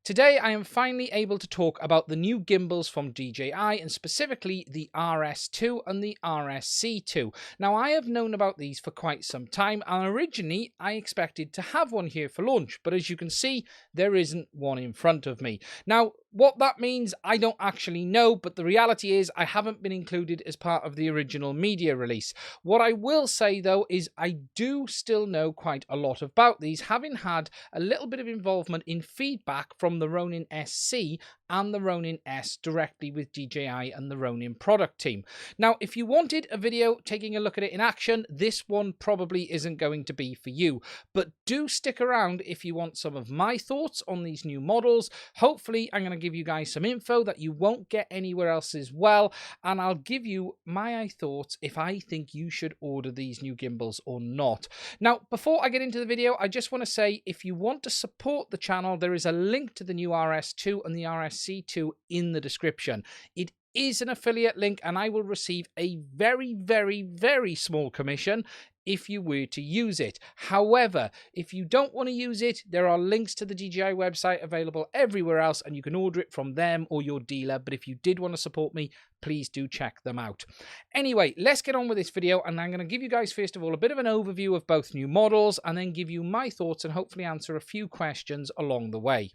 Today I am finally able to talk about the new gimbals from DJI and specifically the RS2 and the RSC2. Now I have known about these for quite some time and originally I expected to have one here for launch, but as you can see there isn't one in front of me. Now what that means I don't actually know, but the reality is I haven't been included as part of the original media release. What I will say though is I do still know quite a lot about these, having had a little bit of involvement in feedback from the Ronin SC and the Ronin S directly with DJI and the Ronin product team. Now, if you wanted a video taking a look at it in action, this one probably isn't going to be for you, but do stick around if you want some of my thoughts on these new models. Hopefully, I'm going to give you guys some info that you won't get anywhere else as well, and I'll give you my thoughts if I think you should order these new gimbals or not. Now, before I get into the video, I just want to say if you want to support the channel, there is a link to the new RS2 and the RSC2 in the description. It is an affiliate link and I will receive a very, very, very small commission if you were to use it. However, if you don't want to use it, there are links to the DJI website available everywhere else and you can order it from them or your dealer. But if you did want to support me, please do check them out. Anyway, let's get on with this video and I'm going to give you guys first of all a bit of an overview of both new models and then give you my thoughts and hopefully answer a few questions along the way.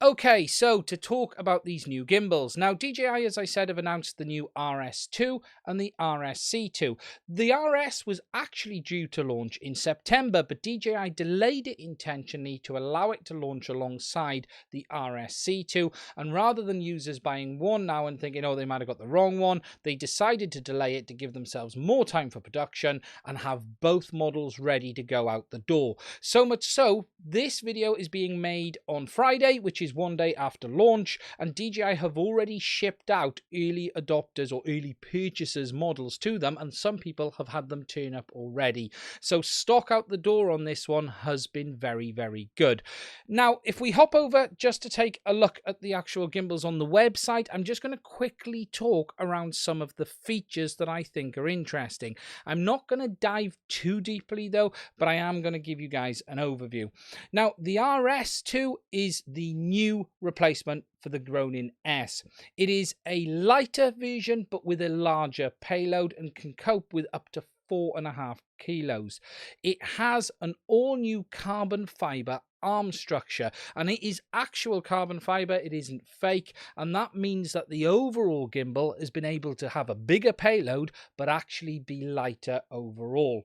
Okay, so to talk about these new gimbals. Now, DJI, as I said, have announced the new RS2 and the RSC2. The RS was actually due to launch in September, but DJI delayed it intentionally to allow it to launch alongside the RSC2. And rather than users buying one now and thinking, oh, they might have got the wrong one, they decided to delay it to give themselves more time for production and have both models ready to go out the door. So much so, this video is being made on Friday, which is one day after launch, and DJI have already shipped out early adopters or early purchasers models to them, and some people have had them turn up already. So stock out the door on this one has been very, very good. Now, if we hop over just to take a look at the actual gimbals on the website, I'm just going to quickly talk around some of the features that I think are interesting. I'm not going to dive too deeply though, but I am going to give you guys an overview. Now, the RS2 is the new replacement for the Ronin S. It is a lighter version, but with a larger payload and can cope with up to 4.5 kilos. It has an all-new carbon fiber arm structure and it is actual carbon fiber, it isn't fake, and that means that the overall gimbal has been able to have a bigger payload but actually be lighter overall.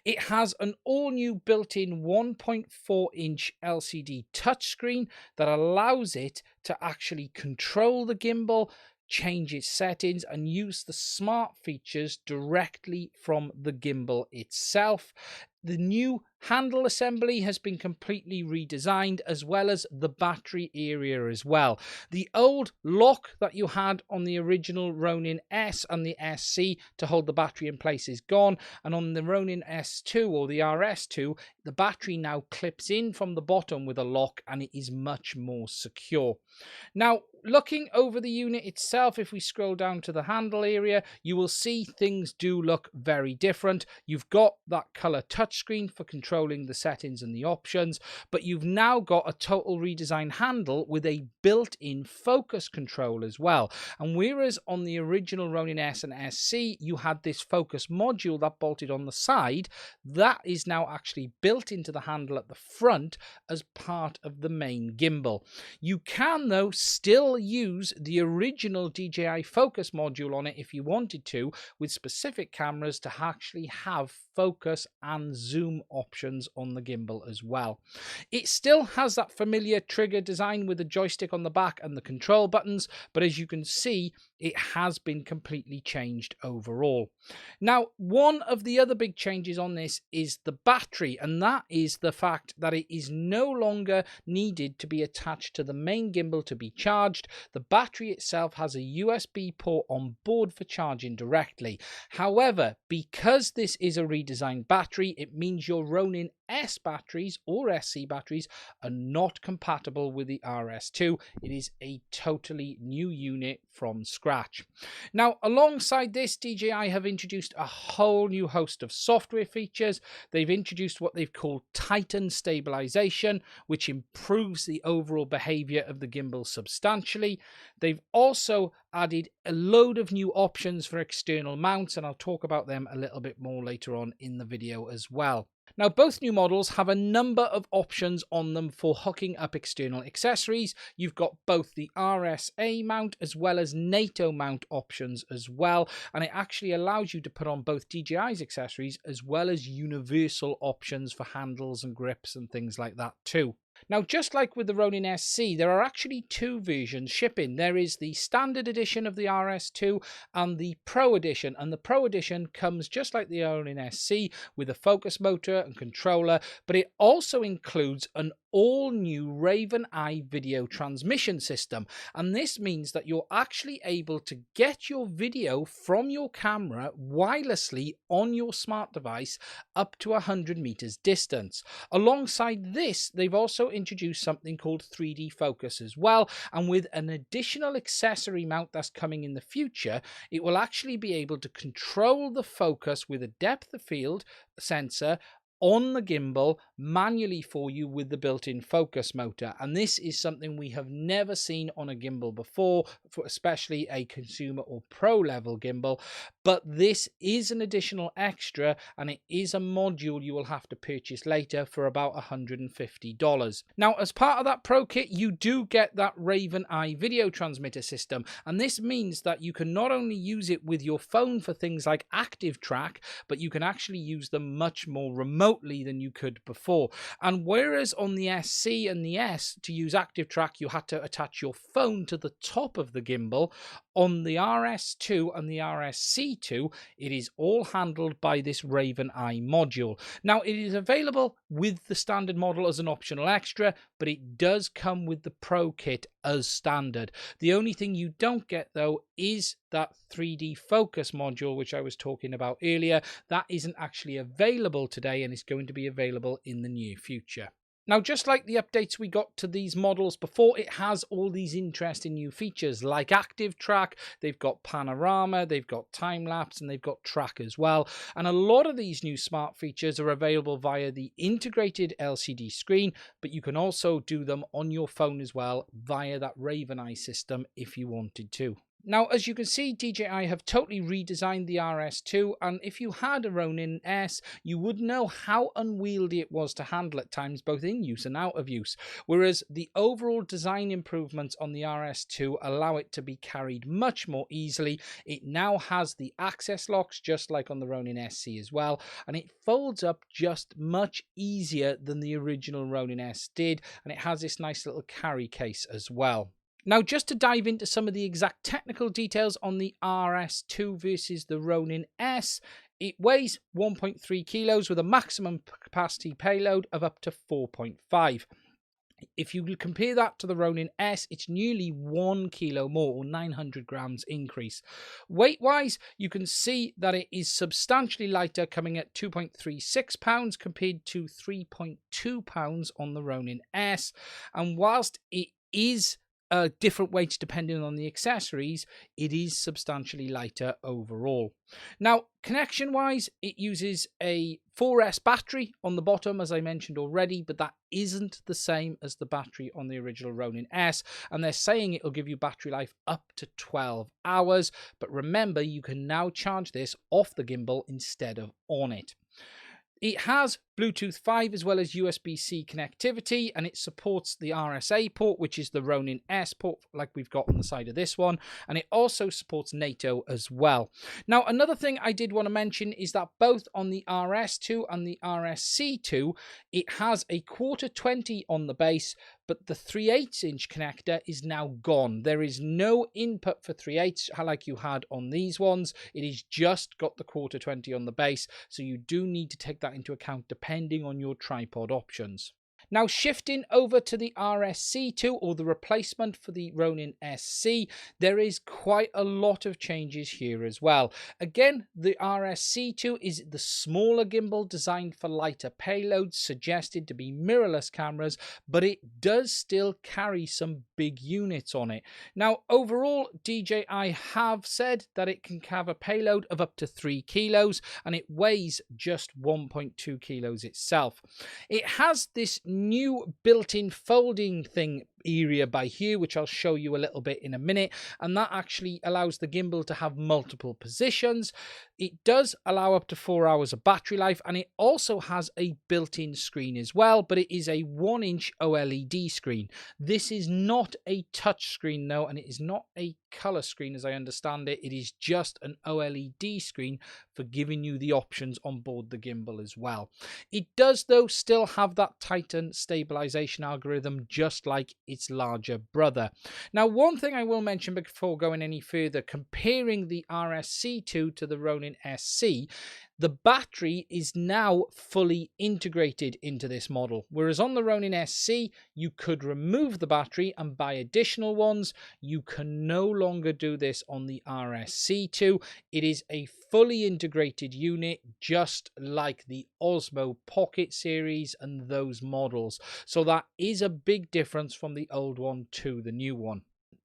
It has an all-new built-in 1.4-inch LCD touchscreen that allows it to actually control the gimbal, change its settings and use the smart features directly from the gimbal itself. The new handle assembly has been completely redesigned, as well as the battery area as well. The old lock that you had on the original Ronin S and the SC to hold the battery in place is gone, and on the Ronin S2 or the RS2 the battery now clips in from the bottom with a lock and it is much more secure. Now, looking over the unit itself, if we scroll down to the handle area, you will see things do look very different. You've got that color touchscreen for controlling the settings and the options, but you've now got a total redesigned handle with a built-in focus control as well. And whereas on the original Ronin S and SC, you had this focus module that bolted on the side, that is now actually built into the handle at the front as part of the main gimbal. You can, though, still use the original DJI focus module on it if you wanted to, with specific cameras to actually have focus and zoom options on the gimbal as well. It still has that familiar trigger design with the joystick on the back and the control buttons, but as you can see, it has been completely changed overall. Now, one of the other big changes on this is the battery, and that is the fact that it is no longer needed to be attached to the main gimbal to be charged. The battery itself has a USB port on board for charging directly. However, because this is a redesigned battery, it means your Ronin S batteries or SC batteries are not compatible with the RS2. It is a totally new unit from scratch. Now, alongside this, DJI have introduced a whole new host of software features. They've introduced what they've called Titan stabilization, which improves the overall behavior of the gimbal substantially. They've also added a load of new options for external mounts, and I'll talk about them a little bit more later on in the video as well. Now, both new models have a number of options on them for hooking up external accessories. You've got both the RSA mount as well as NATO mount options as well, and it actually allows you to put on both DJI's accessories as well as universal options for handles and grips and things like that too. Now, just like with the Ronin SC, there are actually two versions shipping. There is the standard edition of the RS2 and the Pro edition. And the Pro edition comes just like the Ronin SC with a focus motor and controller, but it also includes an all-new RavenEye video transmission system. And this means that you're actually able to get your video from your camera wirelessly on your smart device up to 100 meters distance. Alongside this, they've also introduced something called 3D focus as well, and with an additional accessory mount that's coming in the future, it will actually be able to control the focus with a depth of field sensor on the gimbal manually for you with the built-in focus motor. And this is something we have never seen on a gimbal before, for especially a consumer or pro level gimbal. But this is an additional extra, and it is a module you will have to purchase later for about $150. Now, as part of that pro kit, you do get that RavenEye video transmitter system, and this means that you can not only use it with your phone for things like active track, but you can actually use them much more remotely than you could before. And whereas on the SC and the S, to use active track, you had to attach your phone to the top of the gimbal, on the RS2 and the RSC2, it is all handled by this RavenEye module. Now, it is available with the standard model as an optional extra, but it does come with the Pro kit as standard. The only thing you don't get, though, is that 3D focus module, which I was talking about earlier. That isn't actually available today, and it's going to be available in the near future. Now, just like the updates we got to these models before, it has all these interesting new features like active track, they've got panorama, they've got time-lapse, and they've got track as well. And a lot of these new smart features are available via the integrated LCD screen, but you can also do them on your phone as well via that RavenEye system if you wanted to. Now, as you can see, DJI have totally redesigned the RS2, and if you had a Ronin S, you would know how unwieldy it was to handle at times, both in use and out of use, whereas the overall design improvements on the RS2 allow it to be carried much more easily. It now has the access locks, just like on the Ronin SC as well, and it folds up just much easier than the original Ronin S did, and it has this nice little carry case as well. Now, just to dive into some of the exact technical details on the RS2 versus the Ronin S, it weighs 1.3 kilos with a maximum capacity payload of up to 4.5. If you compare that to the Ronin S, it's nearly 1 kilo more, or 900 grams increase. Weight-wise, you can see that it is substantially lighter, coming at 2.36 pounds compared to 3.2 pounds on the Ronin S. And whilst it is different weights depending on the accessories, it is substantially lighter overall. Now, connection wise, it uses a 4S battery on the bottom, as I mentioned already, but that isn't the same as the battery on the original Ronin S, and they're saying it'll give you battery life up to 12 hours. But remember, you can now charge this off the gimbal instead of on it. It has Bluetooth 5 as well as USB-C connectivity, and it supports the RSA port, which is the Ronin S port like we've got on the side of this one, and it also supports NATO as well. Now, another thing I did want to mention is that both on the RS2 and the RSC2, it has a 1/4-20 on the base, but the 3/8 inch connector is now gone. There is no input for 3/8 like you had on these ones. It is just got the 1/4-20 on the base, so you do need to take that into account depending on your tripod options. Now, shifting over to the RSC2, or the replacement for the Ronin SC, there is quite a lot of changes here as well. Again, the RSC2 is the smaller gimbal designed for lighter payloads, suggested to be mirrorless cameras, but it does still carry some big units on it. Now, overall, DJI have said that it can have a payload of up to 3 kilos, and it weighs just 1.2 kilos itself. It has this new built-in folding thing area by here, which I'll show you a little bit in a minute, and that actually allows the gimbal to have multiple positions. It does allow up to 4 hours of battery life, and it also has a built-in screen as well, but it is a 1-inch OLED screen. This is not a touch screen though, and it is not a color screen as I understand it. It is just an OLED screen for giving you the options on board the gimbal as well. It does though still have that Titan stabilization algorithm, just like its larger brother. Now, one thing I will mention before going any further, comparing the RSC2 to the Ronin SC, the battery is now fully integrated into this model, whereas on the Ronin SC, you could remove the battery and buy additional ones. You can no longer do this on the RSC2. It is a fully integrated unit, just like the Osmo Pocket series and those models. So that is a big difference from the old one to the new one.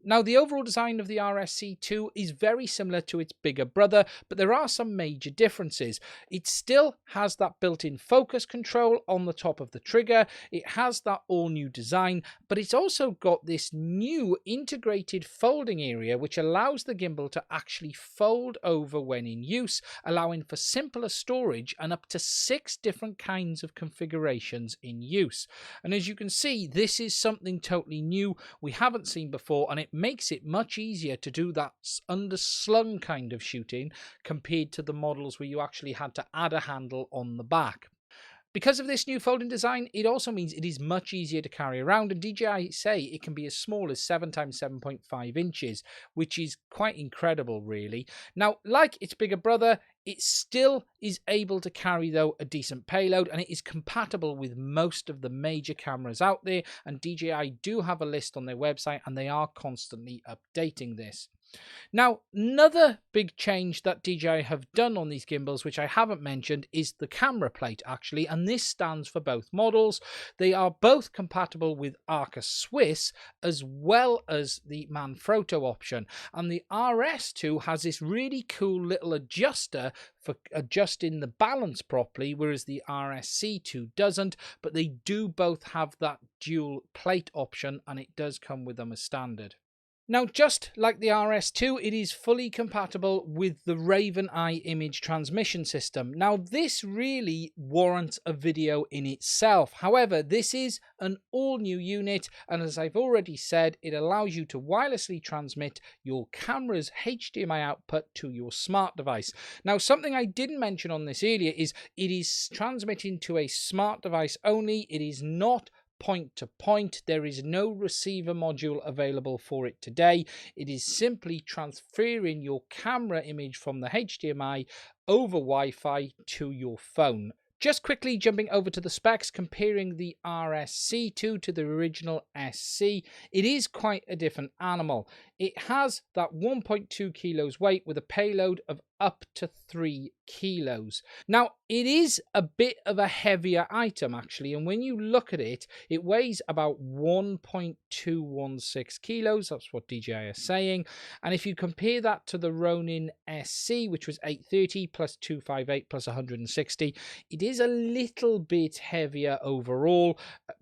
Now, the overall design of the RSC2 is very similar to its bigger brother, but there are some major differences. It still has that built-in focus control on the top of the trigger. It has that all-new design, but it's also got this new integrated folding area, which allows the gimbal to actually fold over when in use, allowing for simpler storage and up to 6 different kinds of configurations in use. And as you can see, this is something totally new we haven't seen before, and it makes it much easier to do that underslung kind of shooting compared to the models where you actually had to add a handle on the back. Because of this new folding design, it also means it is much easier to carry around, and DJI say it can be as small as 7 x 7.5 inches, which is quite incredible, really. Now, like its bigger brother, it still is able to carry, though, a decent payload, and it is compatible with most of the major cameras out there, and DJI do have a list on their website, and they are constantly updating this. Now, another big change that DJI have done on these gimbals, which I haven't mentioned, is the camera plate, actually, and this stands for both models. They are both compatible with Arca Swiss as well as the Manfrotto option, and the RS2 has this really cool little adjuster for adjusting the balance properly, whereas the RSC2 doesn't, but they do both have that dual plate option, and it does come with them as standard. Now, just like the RS2, it is fully compatible with the RavenEye image transmission system. Now, this really warrants a video in itself. However, this is an all-new unit, and as I've already said, it allows you to wirelessly transmit your camera's HDMI output to your smart device. Now, something I didn't mention on this earlier is it is transmitting to a smart device only. It is not point to point. There is no receiver module available for it today. It is simply transferring your camera image from the HDMI over Wi-Fi to your phone. Just quickly jumping over to the specs, comparing the RSC2 to the original SC, it is quite a different animal. It has that 1.2 kilos weight with a payload of up to 3 kilos. Now, it is a bit of a heavier item, actually, and when you look at it, it weighs about 1.216 kilos. That's what DJI is saying. And if you compare that to the Ronin SC, which was 830 plus 258 plus 160, it is a little bit heavier overall,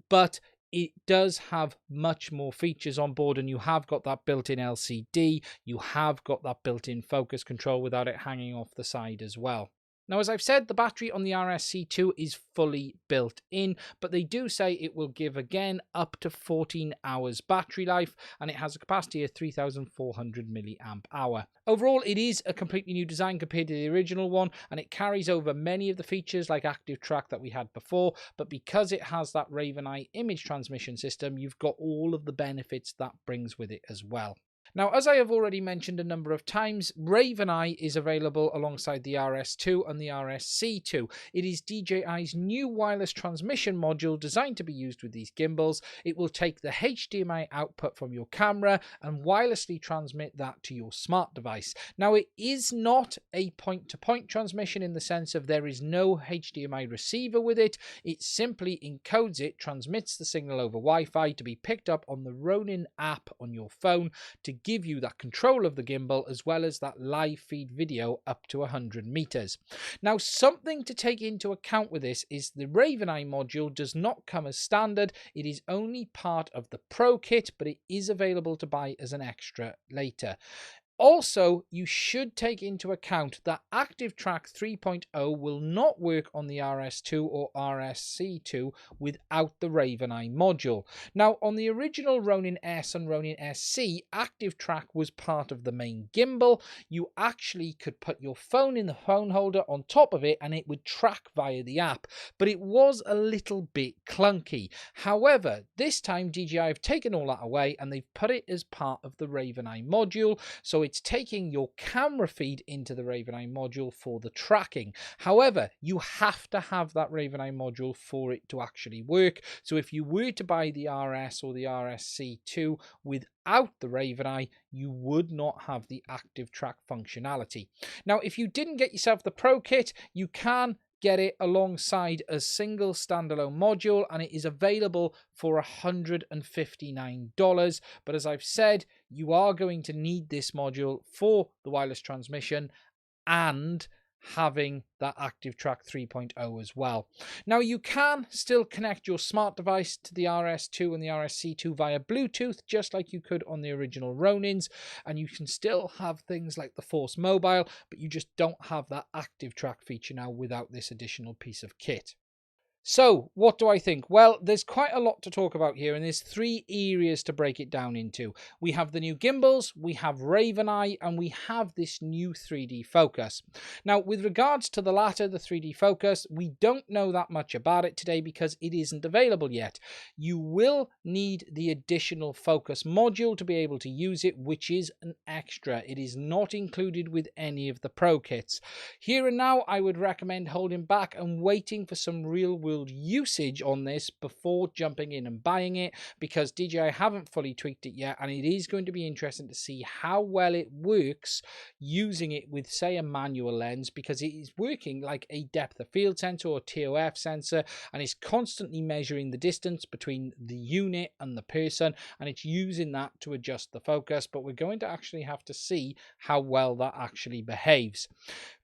but it does have much more features on board, and you have got that built-in LCD, you have got that built-in focus control without it hanging off the side as well. Now, as I've said, the battery on the RSC2 is fully built in, but they do say it will give, again, up to 14 hours battery life, and it has a capacity of 3,400 milliamp hour. Overall, it is a completely new design compared to the original one, and it carries over many of the features like active track that we had before, but because it has that RavenEye image transmission system, you've got all of the benefits that brings with it as well. Now, as I have already mentioned a number of times, RavenEye is available alongside the RS2 and the RSC2. It is DJI's new wireless transmission module designed to be used with these gimbals. It will take the HDMI output from your camera and wirelessly transmit that to your smart device. Now, it is not a point-to-point transmission in the sense of there is no HDMI receiver with it. It simply encodes it, transmits the signal over Wi-Fi to be picked up on the Ronin app on your phone to give you that control of the gimbal as well as that live feed video up to 100 meters. Now, something to take into account with this is the RavenEye module does not come as standard. It is only part of the Pro kit, but it is available to buy as an extra later. Also, you should take into account that ActiveTrack 3.0 will not work on the RS2 or RSC2 without the RavenEye module. Now, on the original Ronin S and Ronin SC, ActiveTrack was part of the main gimbal. You actually could put your phone in the phone holder on top of it and it would track via the app, but it was a little bit clunky. However, this time DJI have taken all that away and they've put it as part of the RavenEye module, so it's taking your camera feed into the RavenEye module for the tracking. However, you have to have that RavenEye module for it to actually work. So if you were to buy the RS or the RSC2 without the RavenEye, you would not have the ActiveTrack functionality. Now, if you didn't get yourself the Pro kit, you can get it alongside a single standalone module and it is available for $159. But as I've said, you are going to need this module for the wireless transmission and having that ActiveTrack 3.0 as well. Now, you can still connect your smart device to the RS2 and the RSC2 via Bluetooth, just like you could on the original Ronins, and you can still have things like the Force Mobile, but you just don't have that ActiveTrack feature now without this additional piece of kit. So, what do I think? Well, there's quite a lot to talk about here, and there's three areas to break it down into. We have the new gimbals, we have RavenEye, and we have this new 3D focus. Now, with regards to the latter, the 3D focus, we don't know that much about it today because it isn't available yet. You will need the additional focus module to be able to use it, which is an extra. It is not included with any of the Pro kits. Here and now, I would recommend holding back and waiting for some real-world usage on this before jumping in and buying it, because DJI haven't fully tweaked it yet, and it is going to be interesting to see how well it works using it with, say, a manual lens, because it is working like a depth of field sensor or TOF sensor, and it's constantly measuring the distance between the unit and the person, and it's using that to adjust the focus. But we're going to actually have to see how well that actually behaves.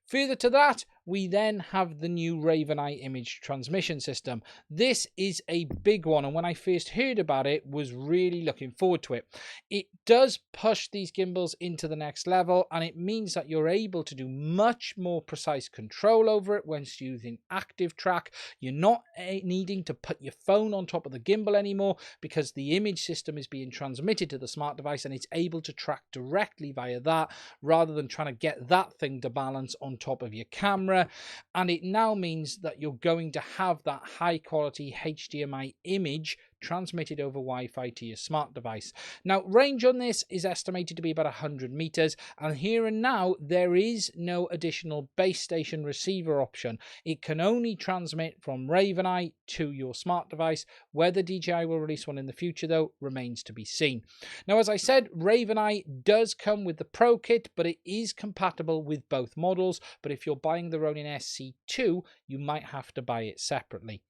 Further to that, we then have the new RavenEye image transmission system. This is a big one, and when I first heard about it, was really looking forward to it. It does push these gimbals into the next level, and it means that you're able to do much more precise control over it when using ActiveTrack. You're not needing to put your phone on top of the gimbal anymore, because the image system is being transmitted to the smart device, and it's able to track directly via that, rather than trying to get that thing to balance on top of your camera. And it now means that you're going to have that high quality HDMI image transmitted over Wi-Fi to your smart device. Now, range on this is estimated to be about 100 meters, and here and now there is no additional base station receiver option. It can only transmit from RavenEye to your smart device. Whether DJI will release one in the future, though, remains to be seen. Now, as I said, RavenEye does come with the Pro kit, but it is compatible with both models. But if you're buying the Ronin SC2, you might have to buy it separately.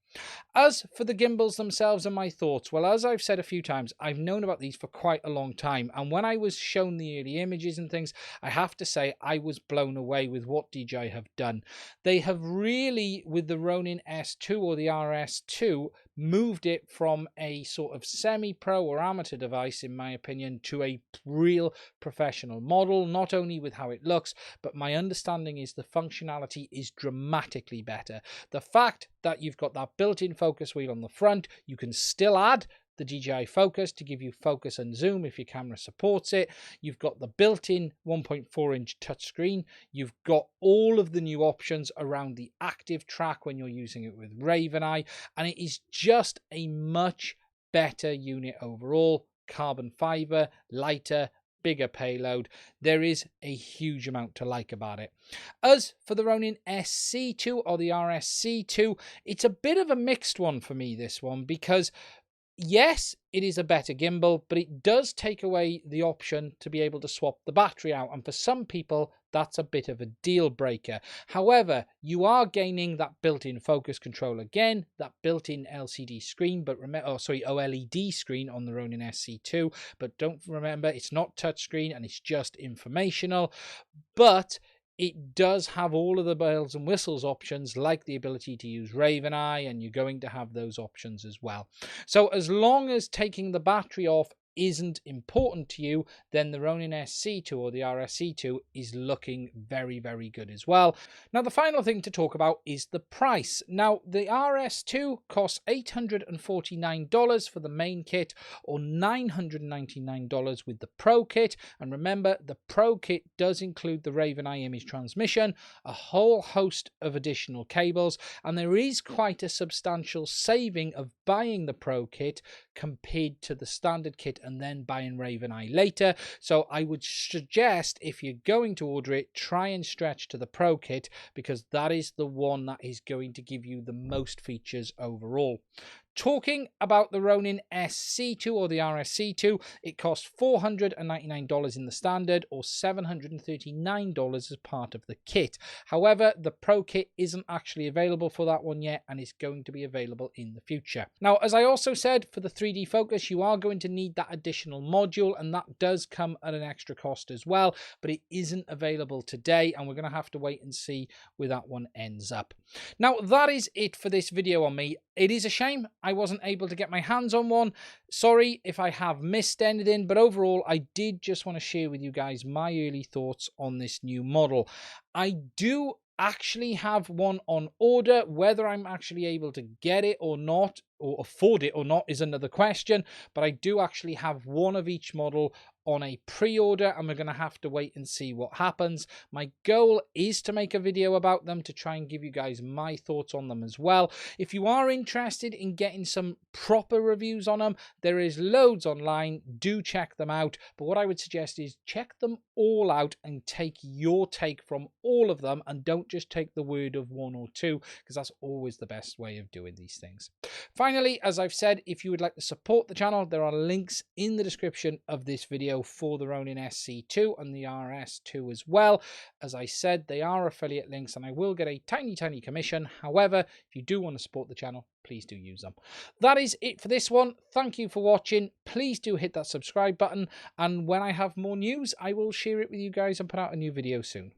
As for the gimbals themselves and my thoughts, well, as I've said a few times, I've known about these for quite a long time, and when I was shown the early images and things, I have to say I was blown away with what DJI have done. They have really, with the Ronin S2 or the RS2, moved it from a sort of semi-pro or amateur device, in my opinion, to a real professional model, not only with how it looks, but my understanding is the functionality is dramatically better. The fact that you've got that built-in focus wheel on the front, you can still add the DJI focus to give you focus and zoom if your camera supports it. You've got the built-in 1.4-inch touchscreen. You've got all of the new options around the ActiveTrack when you're using it with RavenEye, and it is just a much better unit overall. Carbon fiber, lighter, bigger payload. There is a huge amount to like about it. As for the Ronin SC2 or the RSC2, it's a bit of a mixed one for me, this one, because yes, it is a better gimbal, but it does take away the option to be able to swap the battery out. And for some people, that's a bit of a deal breaker. However, you are gaining that built-in focus control again, that built-in LCD screen, but remember, OLED screen on the Ronin SC2. But don't remember, it's not touchscreen and it's just informational. But it does have all of the bells and whistles options, like the ability to use RavenEye, and you're going to have those options as well. So as long as taking the battery off isn't important to you, then the Ronin SC2 or the RSC2 is looking very, very good as well. Now, the final thing to talk about is the price. Now, the RS2 costs $849 for the main kit, or $999 with the Pro kit. And remember, the Pro kit does include the RavenEye image transmission, a whole host of additional cables, and there is quite a substantial saving of buying the Pro kit compared to the standard kit and then buying RavenEye later. So I would suggest, if you're going to order it, try and stretch to the Pro kit, because that is the one that is going to give you the most features overall. Talking about the Ronin SC2 or the RSC2, it costs $499 in the standard, or $739 as part of the kit. However, the Pro kit isn't actually available for that one yet, and is going to be available in the future. Now, as I also said, for the 3D focus, you are going to need that additional module, and that does come at an extra cost as well, but it isn't available today, and we're going to have to wait and see where that one ends up. Now, that is it for this video on me. It is a shame I wasn't able to get my hands on one. Sorry if I have missed anything, but overall, I did just want to share with you guys my early thoughts on this new model. I do actually have one on order. Whether I'm actually able to get it or not, or afford it or not, is another question, but I do actually have one of each model on a pre-order, and we're going to have to wait and see what happens. My goal is to make a video about them to try and give you guys my thoughts on them as well. If you are interested in getting some proper reviews on them, there is loads online. Do check them out, but what I would suggest is check them all out and take your take from all of them, and don't just take the word of one or two, because that's always the best way of doing these things. Finally, as I've said, if you would like to support the channel, there are links in the description of this video for the Ronin SC2 and the RS2 as well. As I said, they are affiliate links, and I will get a tiny commission. However, if you do want to support the channel, please do use them. That is it for this one. Thank you for watching. Please do hit that subscribe button, and when I have more news, I will share it with you guys and put out a new video soon.